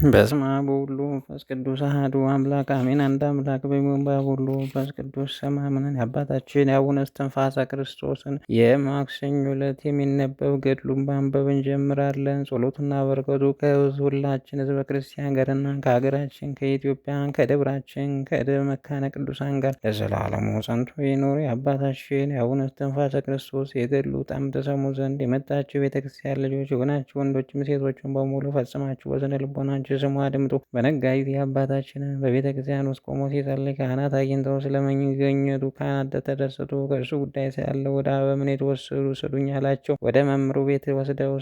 በስመ አብ ወወልድ ወመንፈስ ቅዱስ አሐዱ አምላክ አሜን። አንድ አምላክ በሚሆን በአብ ወልድ ወመንፈስ ቅዱስ ስም አምነን የአባታችን የአቡነ እስትንፋሰ ክርስቶስን የማክሰኞ ዕለት የሚነበብ ገድሉን ማንበብ እንጀምራለን። ጸሎቱና በረከቱ ከሁላችን ሕዝበ ክርስቲያን ጋርና ከሀገራችን ከኢትዮጵያ ከደብራችን ከደብረ መካነ ቅዱሳን ጋር ለዘላለሙ ጸንቶ ይኑር። የአባታችን የአቡነ እስትንፋሰ ክርስቶስ የገድሉ ጣዕም ተሰሙ ዘንድ የመጣችሁ ቤተክርስቲያን ልጆች የሆናችሁ ወንዶችም ሴቶችን በሙሉ ፈጽማችሁ በስነ ልቦናችሁ ስሙ አድምጡ። በነጋ ጊዜ አባታችንን በቤተ ክርስቲያን ውስጥ ቆሞ ሲጸልይ ካህናት አግኝተው ስለመገኘቱ ካህናት ተደሰቱ። ከእርሱ ጉዳይ ሳለ ወደ አበምኔት ውሰዱኝ አላቸው። ወደ መምህሩ ቤት ወስደው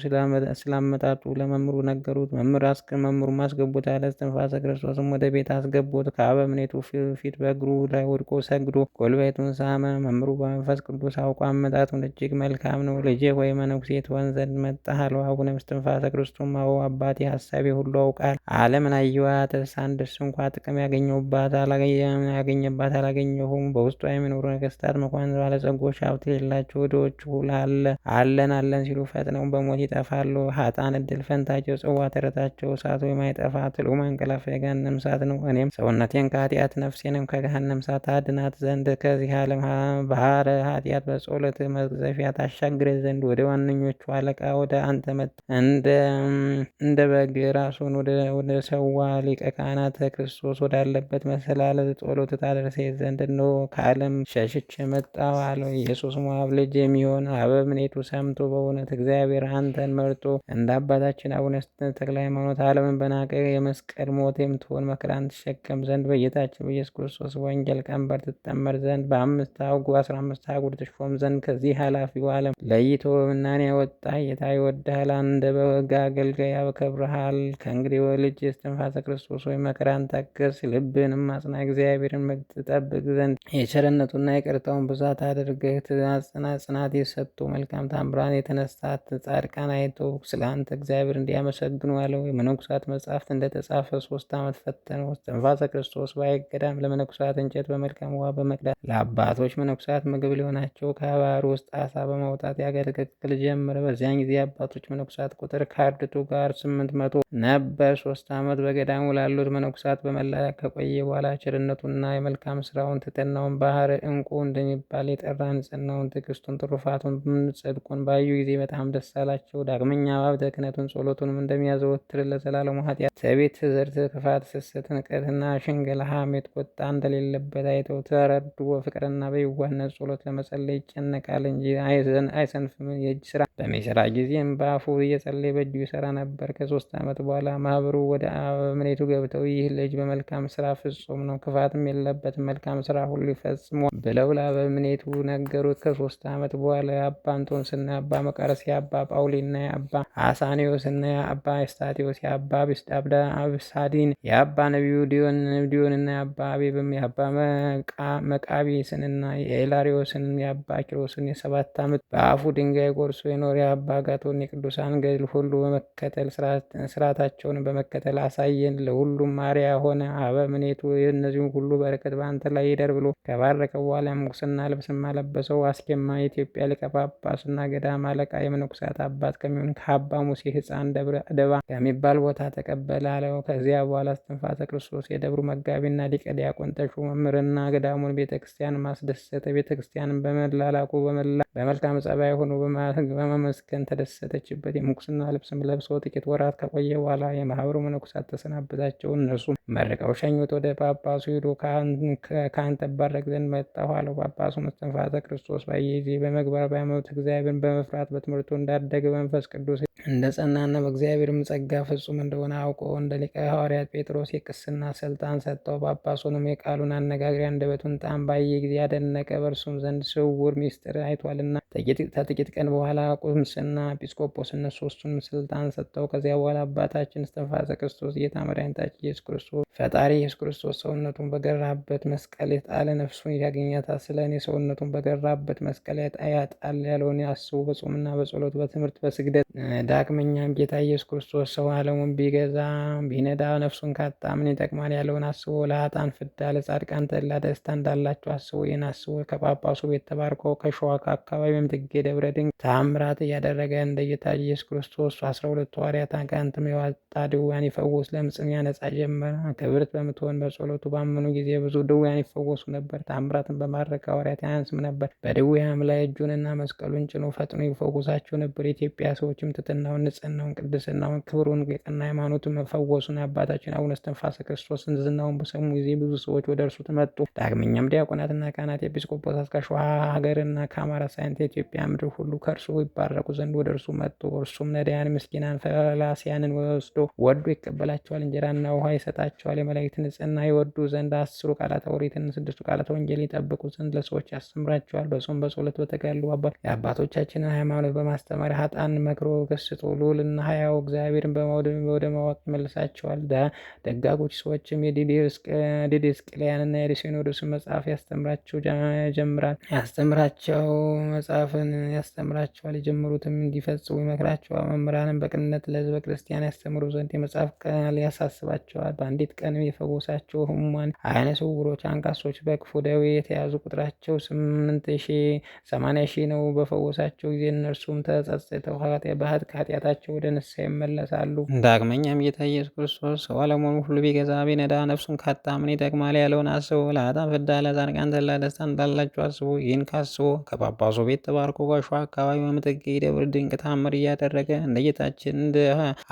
ስላመጣጡ ለመምህሩ ነገሩት። መምህሩም አስገቡት አለ። እስትንፋሰ ክርስቶስም ወደ ቤት አስገቡት። ከአበምኔቱ ፊት በእግሩ ላይ ወድቆ ሰግዶ ጎልቤቱን ሳመ። መምህሩ በመንፈስ ቅዱስ አውቆ አመጣጡን እጅግ መልካም ነው፣ ልጄ ሆይ መነኩሴ ትሆን ዘንድ መጣህ አለው። አቡነ እስትንፋሰ ክርስቶስም አዎ አባቴ፣ ሀሳቤ ሁሉ አውቃል። ዓለምን አየኋት፣ አንድስ እንኳ ጥቅም ያገኘባት አላገኘሁም። በውስጧ የሚኖሩ ነገስታት፣ መኳንንት፣ ባለጸጎች፣ ሀብት የሌላቸው ድሆች አለን ሲሉ ፈጥነው በሞት ይጠፋሉ። ሀጣን እድል ፈንታቸው ጽዋ ተረታቸው እሳቱ የማይጠፋ ትልቁ ማንቀላፋ የገሃነም እሳት ነው። እኔም ሰውነቴን ከኃጢአት ነፍሴንም ከገሃነም እሳት አድናት ዘንድ ከዚህ ዓለም ባህረ ኃጢአት በጸሎት መቅዘፊያ ታሻግረ ዘንድ ወደ ዋነኞቹ አለቃ ወደ አንተ መጣ። እንደ በግ ራሱን ወደ ሰዋ ሊቀ ካህናት ክርስቶስ ወዳለበት መሰላል ጸሎት ታደርሰኝ ዘንድ ነው ከዓለም ሸሽቼ መጣሁ አለው። ኢየሱስ ሞዓብ ልጅ የሚሆን አበምኔቱ ሰምቶ በእውነት እግዚአብሔር አንተን መርጦ እንደ አባታችን አቡነ ተክለ ሃይማኖት ዓለምን በናቀ የመስቀል ሞት የምትሆን መከራን ትሸከም ዘንድ በጌታችን በኢየሱስ ክርስቶስ ወንጌል ቀንበር ትጠመር ዘንድ በ15 አህጉር ትሾም ዘንድ ከዚህ ኃላፊው ዓለም ለይቶ ምናኔ ያወጣ ጌታ ይወድሃል። እንደ በግ አገልጋይ ያከብርሃል። ከእንግዲህ ልጅ እስትንፋሰ ክርስቶስ ወይ መከራን ታገስ፣ ልብንም አጽና። እግዚአብሔርን ትጠብቅ ዘንድ የቸርነቱና የቅርታውን ብዛት አድርገህ ጽናት የሰጡ መልካም ታምራን የተነሳት ጻድቃን አይተው ስለ አንተ እግዚአብሔር እንዲያመሰግኑ አለው። የመነኩሳት መጽሐፍት እንደተጻፈ 3 ዓመት ፈተነው። እስትንፋሰ ክርስቶስ ባይገዳም ለመነኩሳት እንጨት በመልካም ውሃ በመቅዳት ለአባቶች መነኩሳት ምግብ ሊሆናቸው ከባህር ውስጥ አሳ በማውጣት ያገለግል ጀመረ። በዚያን ጊዜ አባቶች መነኩሳት ቁጥር ከአርድእቱ ጋር 800 ነበር። 3 ዓመት በገዳሙ ላሉት መነኩሳት በመላክ ከቆየ በኋላ ቸርነቱና የመልካም ስራውን ትሕትናውን ባህር እንቁ እንደሚባል የጠራ ንጽሕናውን፣ ትዕግስቱን፣ ትሩፋቱን፣ ጽድቁን ባዩ ጊዜ በጣም ደስ አላቸው። ዳግመኛ ሀብተ ክህነቱን ጸሎቱንም እንደሚያዘወትር ለዘላለሙ ኃጢአት፣ ትዕቢት፣ ትዕዝርት፣ ክፋት፣ ስስት፣ ንቀትና ሽንገላ፣ ሐሜት፣ ቁጣ እንደሌለበት አይተው ተረዱ። በፍቅርና በየዋህነት ጸሎት ለመጸለይ ይጨነቃል እንጂ አይሰንፍም። የእጅ ስራ በሚሰራ ጊዜም በአፉ እየጸለየ በእጁ ይሰራ ነበር። ከ3 ዓመት በኋላ ማህበሩ ወደ አበምኔቱ ገብተው ይህ ልጅ በመልካም ስራ ፍጹም ነው፣ ክፋትም የለበትም፣ መልካም ስራ ሁሉ ይፈጽሞ ብለው ለአበምኔቱ ነገሩት። ከ3 ዓመት በኋላ የአባ እንጦንስና የአባ መቃርስ የአባ ጳውሊና የአባ አሳኒዮስና የአባ ኤስታቴዎስ የአባ አብሳዲን የአባ ነቢዮንና የአባ አቤብም የአባ መቃቢስንና የኤላሪዮስን የአባ ኪሮስን የ7 ዓመት በአፉ ድንጋይ ጎርሶ የኖረ የአባ አጋቶን የቅዱሳን ገድል ሁሉ በመከተል ስርዓታቸውን በመከተል አሳየን። ለሁሉም ማርያ ሆነ። አበምኔቱ የእነዚህም ሁሉ በረከት በአንተ ላይ ይደር ብሎ ከባረከ በኋላ ምንኩስና ልብስም አለበሰው። አስኬማ የኢትዮጵያ ሊቀ ጳጳስና ገዳም አለቃ የመነኩሳት አባት ከሚሆን ከአባ ሙሴ ሕፃን ደባ ከሚባል ቦታ ተቀበለ አለው። ከዚያ በኋላ እስትንፋሰ ክርስቶስ የደብሩ መጋቢና ሊቀ ዲያቆን ተሾመ። መምህርና ገዳሙን ቤተክርስቲያን ማስደሰተ። ቤተክርስቲያንን በመላላኩ በመልካም ጸባይ ሆኖ በመመስገን ተደሰተችበት። የምንኩስና ልብስም ለብሰው ጥቂት ወራት ከቆየ በኋላ የማህበሩ መነኩሳት ተሰናበታቸው። እነርሱም መርቀው ሸኙት። ወደ ጳጳሱ ሄዶ ከአንተ ባረክ ዘንድ መጣሁ አለው። ጳጳሱም እስትንፋሰ ክርስቶስ ባየ ጊዜ በመግባር በሃይማኖት እግዚአብሔርን በመፍራት በትምህርቱ እንዳደገ በመንፈስ ቅዱስ እንደ ጸናና በእግዚአብሔርም ጸጋ ፍጹም እንደሆነ አውቆ እንደ ሊቀ ሐዋርያት ጴጥሮስ የቅስና ስልጣን ሰጠው። ጳጳሱንም የቃሉን አነጋገር አንደበቱን ጣዕም ባየ ጊዜ አደነቀ። በእርሱም ዘንድ ስውር ምስጢር አይቷልና። ከጥቂት ቀን በኋላ ቁምስና፣ ኤጲስቆጶስነት 3ቱን ስልጣን ሰጠው። ከዚያ በኋላ አባታችን እስትንፋሰ ክርስቶስ ጌታ መድኃኒታችን ኢየሱስ ክርስቶስ ፈጣሪ ኢየሱስ ክርስቶስ ሰውነቱን በገራበት መስቀል የጣለ ነፍሱን ያገኛታል። ስለ እኔ ሰውነቱን በገራበት መስቀል ያጣል ያለውን አስቡ። በጾምና በጸሎት በትምህርት በስግደት ዳግመኛም ጌታ ኢየሱስ ክርስቶስ ሰው ዓለሙን ቢገዛ ቢነዳ ነፍሱን ካጣ ምን ይጠቅማል ያለውን አስቦ ለኃጥአን ፍዳ ለጻድቃን ተድላ ደስታ እንዳላቸው አስቦ ይህን አስቦ ከጳጳሱ ቤት ተባርኮ ከሸዋ ከአካባቢ የምትገኝ ደብረ ድንቅ ተአምራት እያደረገ እንደ ጌታ ኢየሱስ ክርስቶስ 12 ሐዋርያት አጋንንትም የዋጣ ድውያን ይፈውስ ለምጽም ያነጻ ጀመረ። ክብርት በምትሆን በጸሎቱ ባመኑ ጊዜ ብዙ ድውያን ይፈወሱ ነበር። ተአምራትን በማድረግ ሐዋርያት አያንስም ነበር። በድውያም ላይ እጁንና መስቀሉን ጭኖ ፈጥኖ ይፈውሳቸው ነበር። የኢትዮጵያ ሰዎችም ትሕትናውን፣ ንጽሕናውን፣ ቅድስናውን፣ ክብሩን፣ የቀና ሃይማኖቱን መፈወሱን አባታችን አቡነ እስትንፋሰ ክርስቶስን ዝናውን በሰሙ ጊዜ ብዙ ሰዎች ወደ እርሱ መጡ። ዳግመኛም ዲያቆናትና ካህናት፣ ኤጲስቆጶሳት ከሸዋ ሀገርና ከአማራ ሳይንት የኢትዮጵያ ምድር ሁሉ ከእርሱ ይባረኩ ዘንድ ወደ እርሱ መጡ። እርሱም ነዳያን፣ ምስኪናን፣ ፈላሲያንን ወዶ ይቀበላቸዋል። እንጀራና ውሃ ይሰጣቸዋል። የመላእክት ንጽሕና ይወዱ ዘንድ 10 ቃላተ ኦሪትን 6 ቃላተ ወንጌል ይጠብቁ ዘንድ ለሰዎች ያስተምራቸዋል። በጾም በጸሎት በተጋድሎ የአባቶቻችንን ሃይማኖት በማስተማር ኃጥአን መክሮ ገስጾ ልዑልና ሕያው እግዚአብሔርን ወደ ማወቅ ይመልሳቸዋል። ደጋጎች ሰዎችም የዲድስቅልያንና የሲኖዶስን መጽሐፍ ያስተምራቸዋል። የጀመሩትም እንዲፈጽሙ ይመክራቸዋል። መምህራንም በቅንነት ለሕዝበ ክርስቲያን ያስተምሩ ዘንድ የመጽሐፍ ቃል ያሳስባቸዋል። በአንዲት ቀን የፈወሳቸው ሕሙማን፣ ዓይነ ስውሮች፣ አንካሶች፣ በክፉ ደዌ የተያዙ ቁጥራቸው 80,000 ነው። በፈወሳቸው ጊዜ እነርሱም ተጸጽተው ከኃጢአታቸው ወደ ንስሐ ይመለሳሉ። ዳግመኛም ጌታ ኢየሱስ ክርስቶስ ሰው ዓለሙን ሁሉ ቢገዛ ቢነዳ ነፍሱን ካጣ ምን ይጠቅማል ያለውን አስቦ ለኃጥአን ፍዳ ለጻድቃን ተድላ ደስታ እንዳላቸው አስቦ ይህን ካስቦ ከጳጳሱ ቤት ተባርኮ ከሸዋ አካባቢ በምትገኝ ደብረ ድንቅ ተአምር እያደረገ እንደ ጌታችን እንደ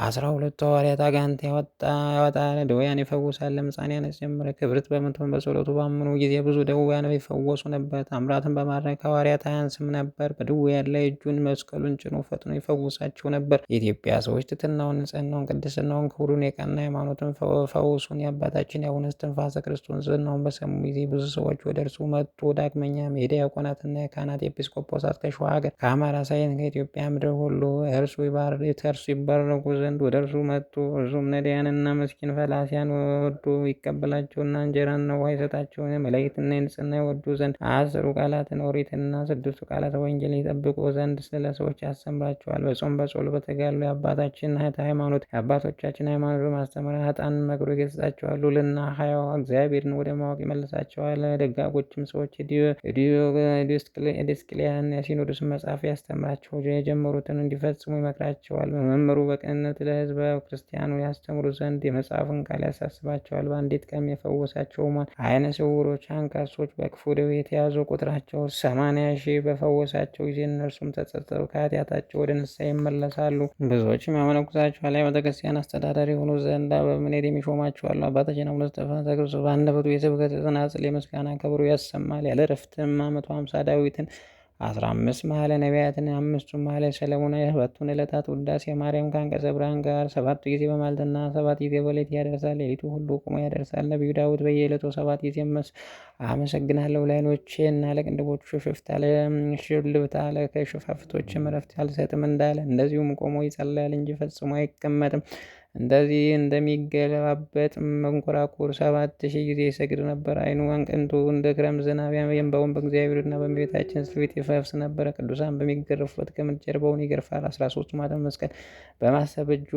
12 ሐዋርያት አጋንንት ያወጣል፣ ድውያን ይፈውሳል፣ ለምጻን ያነጽ ጀመረ። ክብርት በምትሆን በጸሎቱ ባመኑ ጊዜ ብዙ ድውያን ይፈወሱ ነበር። ተአምራትን በማድረግ ሐዋርያት አያንስም ነበር። በድውያን ላይ እጁን መስቀሉን ጭኖ ፈጥኖ ይፈውሳቸው ነበር። የኢትዮጵያ ሰዎች ትሕትናውን፣ ንጽሕናውን፣ ቅድስናውን፣ ክብሩን፣ የቀና ሃይማኖትን ፈውሱን የአባታችን የአቡነ እስትንፋሰ ክርስቶስን ዝናውን በሰሙ ጊዜ ብዙ ሰዎች ወደ እርሱ መጡ። ዳግመኛም የዲያቆናትና የካህናት ኤጲስቆጶሳት ከሸዋ ሀገር ከአማራ ሳይንት ከኢትዮጵያ ምድር ሁሉ እርሱ ይባረኩ ዘንድ ወደ እርሱ መጡ። እርሱም ነዳያንና ምስኪን ፈላሲያን ወዶ ይቀበላቸውና እንጀራና ውሃ ይሰጣቸው፣ መላእክትና ንጽሕና ይወዱ ዘንድ 10 ቃላትን ኦሪትና 6 ቃላተ ወንጌል ይጠብቁ ዘንድ ስለ ሰዎች ያስተምራቸዋል። በጾም በጸሎት በተጋድሎ የአባቶቻችን ሃይማኖት በማስተማር ኃጥአንን መክሮ ይገሥጻቸዋል። ልዑልና ሕያው እግዚአብሔርን ወደ ማወቅ ይመልሳቸዋል። ደጋጎችም ሰዎች የዲድስቅልያንና የሲኖዶስን መጽሐፍ ያስተምራቸው የጀመሩትን እንዲፈጽሙ ይመክራቸዋል። መምህሩ በቅንነት ለሕዝበ ክርስቲያኑ ያስተምሩ ዘንድ የመጽሐፍን ቃል ያሳስባቸዋል። በአንዲት ቀን የፈወሳቸው ዓይነ ስውሮች፣ አንካሶች፣ በክፉ ደዌ የተያዙ ቁጥራቸው 80,000 በፈወሳቸው ጊዜ እነርሱም ተጸጽተው ከኃጢአታቸው ወደ ንስሐ ይመለሳሉ። ብዙዎችም ያመነኩሳቸዋል። የቤተ ክርስቲያን አስተዳዳሪ የሆኑ ዘንድ በምኔት የሚሾማቸዋል። አባታችን አቡነ እስትንፋሰ ክርስቶስ በአንደበቱ የስብከት ጽናጽል የምስጋና ክብሩ ያሰማል። ያለ ዕረፍትም 150 ዳዊትን 15 መኃልየ ነቢያትን 5 መኃልየ ሰሎሞን 7 ዕለታት ውዳሴ ማርያም ከአንቀጸ ብርሃን ጋር 7 ጊዜ በማለትና 7 ጊዜ በሌሊት ያደርሳል። ሌሊቱ ሁሉ ቆሞ ያደርሳል። ነቢዩ ዳዊት በየዕለቱ 7 ጊዜ አመሰግናለሁ ለዓይኖቼና ለቅንድቦቹ ሽልብታ ለሽፋፍቶችም ዕረፍት አልሰጥም እንዳለ እንደዚሁም ቆሞ ይጸልያል እንጂ ፈጽሞ አይቀመጥም። እንደዚህ እንደሚገለባበጥ መንኮራኩር 7,000 ጊዜ ይሰግድ ነበር። ዓይኑ አንቅንቱ እንደ ክረምት ዝናብ የእንባውን በእግዚአብሔርና በእመቤታችን ፊት ይፈስ ነበረ። ቅዱሳን በሚገረፉበት ገመድ ጀርባውን ይገርፋል። 13 ማኅተም መስቀል በማሰብ በእጁ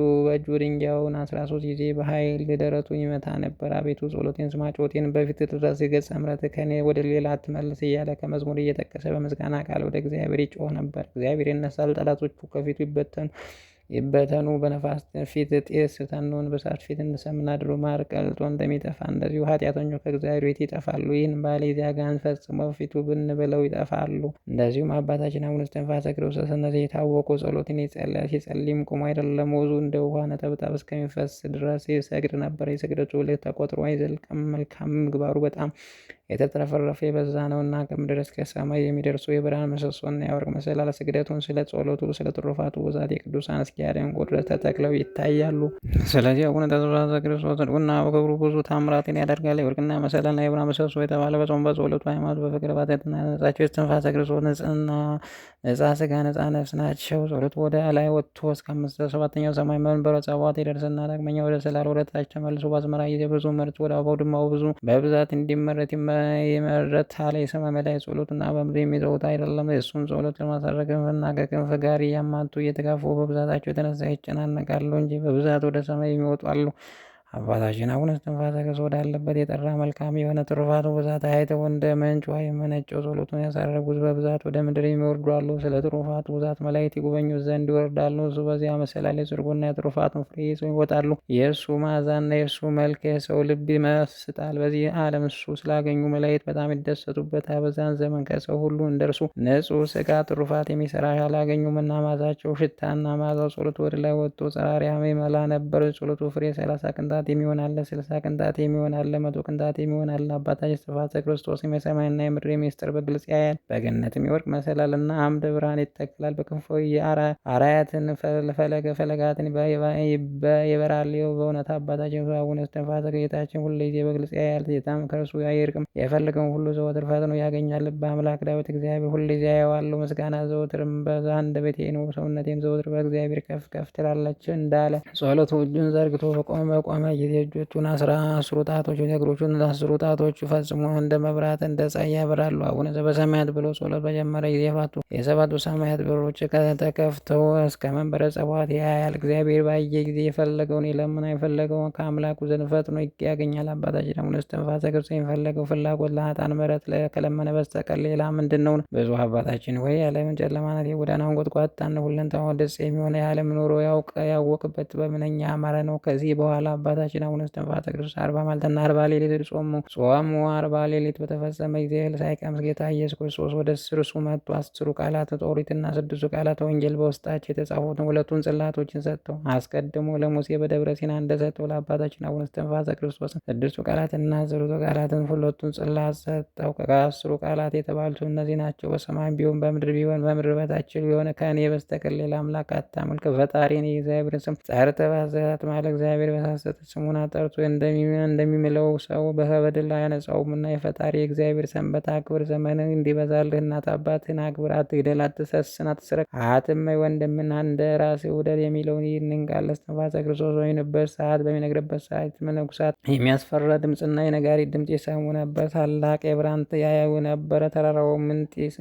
ድንጋዩን 13 ጊዜ በኃይል ደረቱን ይመታ ነበር። አቤቱ ጸሎቴን ስማ፣ ጩኸቴን በፊትህ ድረስ፣ ገጸ ምሕረትህ ከእኔ ወደ ሌላ አትመልስ እያለ ከመዝሙር እየጠቀሰ በምስጋና ቃል ወደ እግዚአብሔር ይጮህ ነበር። እግዚአብሔር ይነሳል፣ ጠላቶቹ ከፊቱ ይበተኑ። በነፋስ ፊት ጤስ ተኖን በእሳት ፊት እንደሰምና ድሮ ማር ቀልጦ እንደሚጠፋ እንደዚሁ ኃጢአተኞች ከእግዚአብሔር ቤት ይጠፋሉ። ይህን ባለ ዚያጋን ፈጽመው ፊቱ ብን ብለው ይጠፋሉ። እንደዚሁም አባታችን አቡነ እስትንፋሰ ክርስቶስ እነዚህ የታወቁ ጸሎትን ሲጸልይም ቁሞ አይደለም፣ ወዙ እንደ ውሃ ነጠብጣብ እስከሚፈስ ድረስ ይሰግድ ነበር። የስግደቱ ልክ ተቆጥሮ አይዘልቅም። መልካም ምግባሩ በጣም የተትረፈረፈ የበዛ ነውና ከምድር እስከ ሰማይ የሚደርሱ የብርሃን ምሰሶና የወርቅ መሰላል ስግደቱን ስለ ጸሎቱ ስለ ትሩፋቱ ብዛት የቅዱሳን እስኪያደንቁ ድረስ ተተክለው ይታያሉ። ስለዚህ አቡነ እስትንፋሰ ክርስቶስ ጽድቁና በክብሩ ብዙ ታምራትን ያደርጋል። የወርቅና መሰላልና የብርሃን ምሰሶ የተባለ በጾም በጸሎቱ ሃይማኖት በፍቅር ባትትና ያነጻቸው የእስትንፋሰ ክርስቶስ ነጻ ስጋ ነጻ ነፍስ ናቸው። ጸሎቱ ወደ ላይ ወጥቶ እስከ 7ኛው ሰማይ መንበረ ጸባዖት ይደርስና ዳግመኛ ወደ ሰላል ወደ ታች ተመልሶ በአዝመራ ጊዜ ብዙ ምርት ወደ አውድማው ብዙ በብዛት እንዲመረት ይመረታል። የሰማይ መላእክት ጸሎትና በምድር የሚተዉት አይደለም። የእሱን ጸሎት ለማሳረግ ክንፍና ከክንፍ ጋር እያማቱ እየተጋፉ በብዛታቸው የተነሳ ይጨናነቃሉ እንጂ በብዛት ወደ ሰማይ የሚወጡ አሉ። አባታችን አቡነ እስትንፋሰ ክርስቶስ ወዳለበት የጠራ መልካም የሆነ ትሩፋቱ ብዛት አይተው እንደ ምንጭ ውሃ የመነጨው ጸሎቱን ያሳረጉት በብዛት ወደ ምድር የሚወርዱ አሉ። ስለ ትሩፋቱ ብዛት መላእክት ይጎበኙት ዘንድ ይወርዳሉ። እሱ በዚያ መሰላል የጽድቁና የትሩፋቱን ፍሬ ይዘው ይወጣሉ። የእሱ መዓዛና የእሱ መልክ የሰው ልብ ይመስጣል። በዚህ ዓለም እሱ ስላገኙ መላእክት በጣም ይደሰቱበታል። በዛን ዘመን ከሰው ሁሉ እንደርሱ ንጹሕ ሥጋ ትሩፋት የሚሰራ አላገኙምና መዓዛቸው ሽታና መዓዛው ጸሎቱ ወደ ላይ ወጥቶ ጸራሪያም ይመላ ነበር። ጸሎቱ ፍሬ 30 ቅንጣት የሚሆን አለ፣ 60 ቅንጣት የሚሆን አለ፣ 100 ቅንጣት የሚሆን አለ። አባታችን እስትንፋሰ ክርስቶስም የሰማይና የምድር ምስጢር በግልጽ ያያል። በገነትም የወርቅ መሰላልና አምደ ብርሃን ይተክላል። በክንፎ አራያትን ፈለጋትን ይበራል። በእውነት አባታችን አቡነ እስትንፋሰ ጌታችን ሁልጊዜ በግልጽ ያያል። ጌታም ከእርሱ አይርቅም። የፈለገውን ሁሉ ዘወትር ፈጥኖ ያገኛል። በአምላክ ዳዊት እግዚአብሔር ሁልጊዜ ያየዋለሁ። ምስጋና ዘወትርም በአንደበቴ ነው። ሰውነቴም ዘወትር በእግዚአብሔር ከፍ ከፍ ትላለች እንዳለ ጸሎቱ እጁን ዘርግቶ በቆመ ጊዜ እጆቹን አስሩ ጣቶች እግሮቹን 10 ጣቶች ፈጽሞ እንደ መብራት እንደ ፀሐይ ያበራሉ። አቡነ ዘበሰማያት ብሎ ጸሎት በጀመረ ጊዜ የሰባቱ ሰማያት በሮች ተከፍተው እስከ መንበረ ጸባዖት ያያል። እግዚአብሔር ባየ ጊዜ የፈለገውን ይለምና የፈለገውን ከአምላኩ ዘንድ ፈጥኖ ያገኛል። አባታችን አቡነ እስትንፋሰ ክርስቶስ የሚፈለገው ፍላጎት ለኃጥአን ምሕረት ከለመነ በስተቀር ሌላ ምንድን ነው? ብዙ አባታችን ወይ የዓለምን ጨለማነት የጎዳናውን ጎጥቋጣን ሁለንተናው ደስ የሚሆነ የዓለም ኑሮ ያወቅበት በምንኛ ያማረ ነው። ከዚህ በኋላ አባታችን አቡነ እስትንፋሰ ክርስቶስ 40 መዓልትና 40 ሌሊት ጾሙ። 40 ሌሊት በተፈጸመ ጊዜ እህል ሳይቀምስ ጌታ ኢየሱስ ክርስቶስ ወደ እርሱ መጥቶ 10 ቃላት ኦሪትና 6 ቃላት ወንጌል በውስጣቸው የተጻፉትን 2 ጽላቶችን ሰጠው። አስቀድሞ ለሙሴ በደብረ ሲና እንደሰጠው ለአባታችን አቡነ እስትንፋሰ ክርስቶስ 6 ቃላትና 10 ቃላትን 2 ጽላት ሰጠው። ከ10 ቃላት የተባሉት እነዚህ ናቸው። በሰማይ ቢሆን በምድር ቢሆን በምድር በታች ቢሆን ከእኔ በስተቀር ሌላ አምላክ አታምልክ። ፈጣሪን የእግዚአብሔርን ስም ጠርተህ ባዘዛት ማለት እግዚአብሔር በሳሰተ ስሙን አጠርቶ እንደሚምለው ሰው በበደል አያነጻውምና የፈጣሪ የእግዚአብሔር ሰንበት አክብር። ዘመንህ እንዲበዛልህ እናት አባትህን አክብር። አትግደል፣ አትሰስን፣ አትስረቅ፣ አትመኝ፣ ወንድምህን እንደ ራስህ ውደድ የሚለውን ይህንን ቃል እስትንፋሰ ክርስቶስ በሚነግርበት ሰዓት መነኮሳት የሚያስፈራ ድምፅና የነጋሪት ድምፅ ይሰሙ ነበር። ታላቅ የብርሃን ያዩ ነበረ። ተራራውም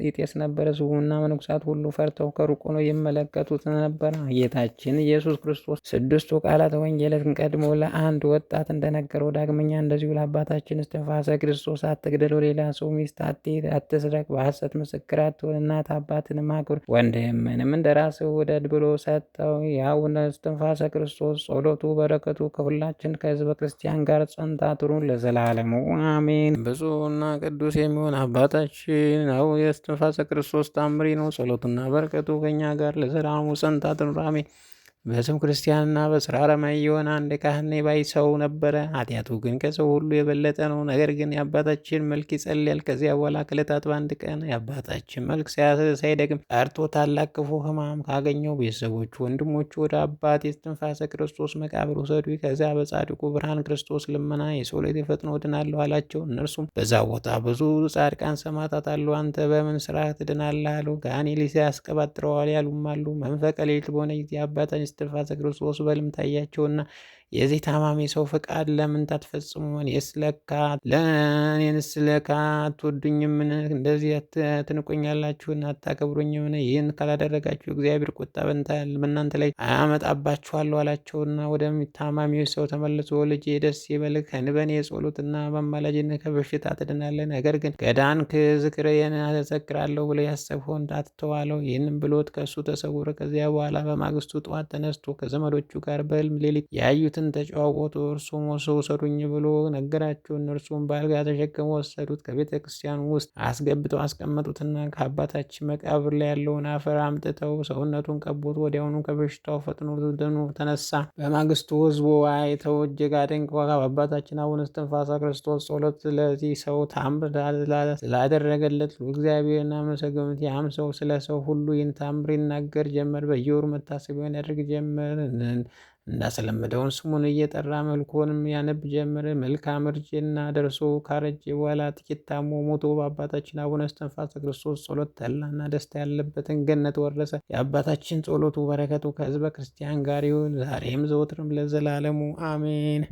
ይጤስ ነበረ። ሕዝቡና መነኮሳት ሁሉ ፈርተው ከሩቅ ሆነው ይመለከቱት ነበር። ጌታችን ኢየሱስ ክርስቶስ 6 ቃላት ወንጌልን ቀድሞ ለአንድ ወጣት እንደነገረው ዳግመኛ እንደዚሁ ለአባታችን እስትንፋሰ ክርስቶስ አትግደል፣ ሌላ ሰው ሚስት አትሂድ፣ አትስረቅ፣ በሐሰት ምስክር አትሁን፣ እናት አባትንም አክብር፣ ወንድምህንም እንደ ራስህ ውደድ ብሎ ሰጠው። የአቡነ እስትንፋሰ ክርስቶስ ጸሎቱ በረከቱ ከሁላችን ከሕዝበ ክርስቲያን ጋር ጸንታ ትኑር ለዘላለሙ አሜን። ብፁዕና ቅዱስ የሚሆን አባታችን አቡነ እስትንፋሰ ክርስቶስ ታምሪ ነው። ጸሎቱና በረከቱ ከኛ ጋር ለዘላለሙ ጸንታ ትኑር አሜን። በስም ክርስቲያንና በስራ አረማዊ የሆነ አንድ ካህን ባይ ሰው ነበረ። ኃጢአቱ ግን ከሰው ሁሉ የበለጠ ነው። ነገር ግን የአባታችን መልክ ይጸልያል። ከዚያ በኋላ ከዕለታት በአንድ ቀን የአባታችን መልክ ሳይደግም ቀርቶ ታላቅ ክፉ ሕማም ካገኘው ቤተሰቦቹ ወንድሞቹ ወደ አባት የእስትንፋሰ ክርስቶስ መቃብር ውሰዱ፣ ከዚያ በጻድቁ ብርሃን ክርስቶስ ልመና የሰው ልጅ ፈጥኖ እድናለሁ አላቸው። እነርሱም በዛ ቦታ ብዙ ጻድቃን ሰማዕታት አሉ፣ አንተ በምን ስራ ትድናለህ አሉ። ጋኔን ያስቀባጥረዋል ያሉም አሉ። መንፈቀ ሌሊት በሆነ ጊዜ አባታችን እስትንፋሰ ክርስቶስ በሕልም ታያቸውና የዚህ ታማሚ ሰው ፈቃድ ለምን ታትፈጽሙን? ለእኔንስ ለካ አትወዱኝምን? እንደዚህ ትንቁኛላችሁን? አታከብሩኝምን? ይህን ካላደረጋችሁ እግዚአብሔር ቁጣ በእናንተ ላይ አያመጣባችኋለሁ አላቸውና ወደ ታማሚው ሰው ተመልሶ ልጄ ደስ ይበልህ፣ በእኔ የጸሎትና በአማላጅነት ከበሽታ ትድናለህ። ነገር ግን ከዳንክ ዝክሬን አዘክራለሁ ብለህ ያሰብኸውን አትተዋለው። ይህንም ብሎት ከእሱ ተሰውረ። ከዚያ በኋላ በማግስቱ ጠዋት ተነስቶ ከዘመዶቹ ጋር በሕልም ሌሊት ያዩትን ተጨዋወቱ። እርሱም ውሰዱኝ ብሎ ነገራቸው። እነርሱም በአልጋ ተሸክመው ወሰዱት። ከቤተ ክርስቲያኑ ውስጥ አስገብተው አስቀመጡትና ከአባታችን መቃብር ላይ ያለውን አፈር አምጥተው ሰውነቱን ቀቡት። ወዲያውኑ ከበሽታው ፈጥኖ ድኖ ተነሳ። በማግስቱ ሕዝቡ አይተው እጅግ አድንቀው አባታችን አቡነ እስትንፋሰ ክርስቶስ ጸሎት ስለዚህ ሰው ታምር ስላደረገለት እግዚአብሔርን አመሰገኑት። ያም ሰው ስለ ሰው ሁሉ ይህን ታምር ይናገር ጀመር። በየወሩ መታሰቢያውን ያደርግ ጀመር። እንዳስለመደውን ስሙን እየጠራ መልኮንም ያነብ ጀመረ። መልካም እርጅና ደርሶ ካረጀ በኋላ ጥቂት ታሞ ሞቶ በአባታችን አቡነ እስትንፋሰ ክርስቶስ ጸሎት ተድላና ደስታ ያለበትን ገነት ወረሰ። የአባታችን ጸሎቱ በረከቱ ከሕዝበ ክርስቲያን ጋር ይሁን ዛሬም ዘወትርም ለዘላለሙ አሜን።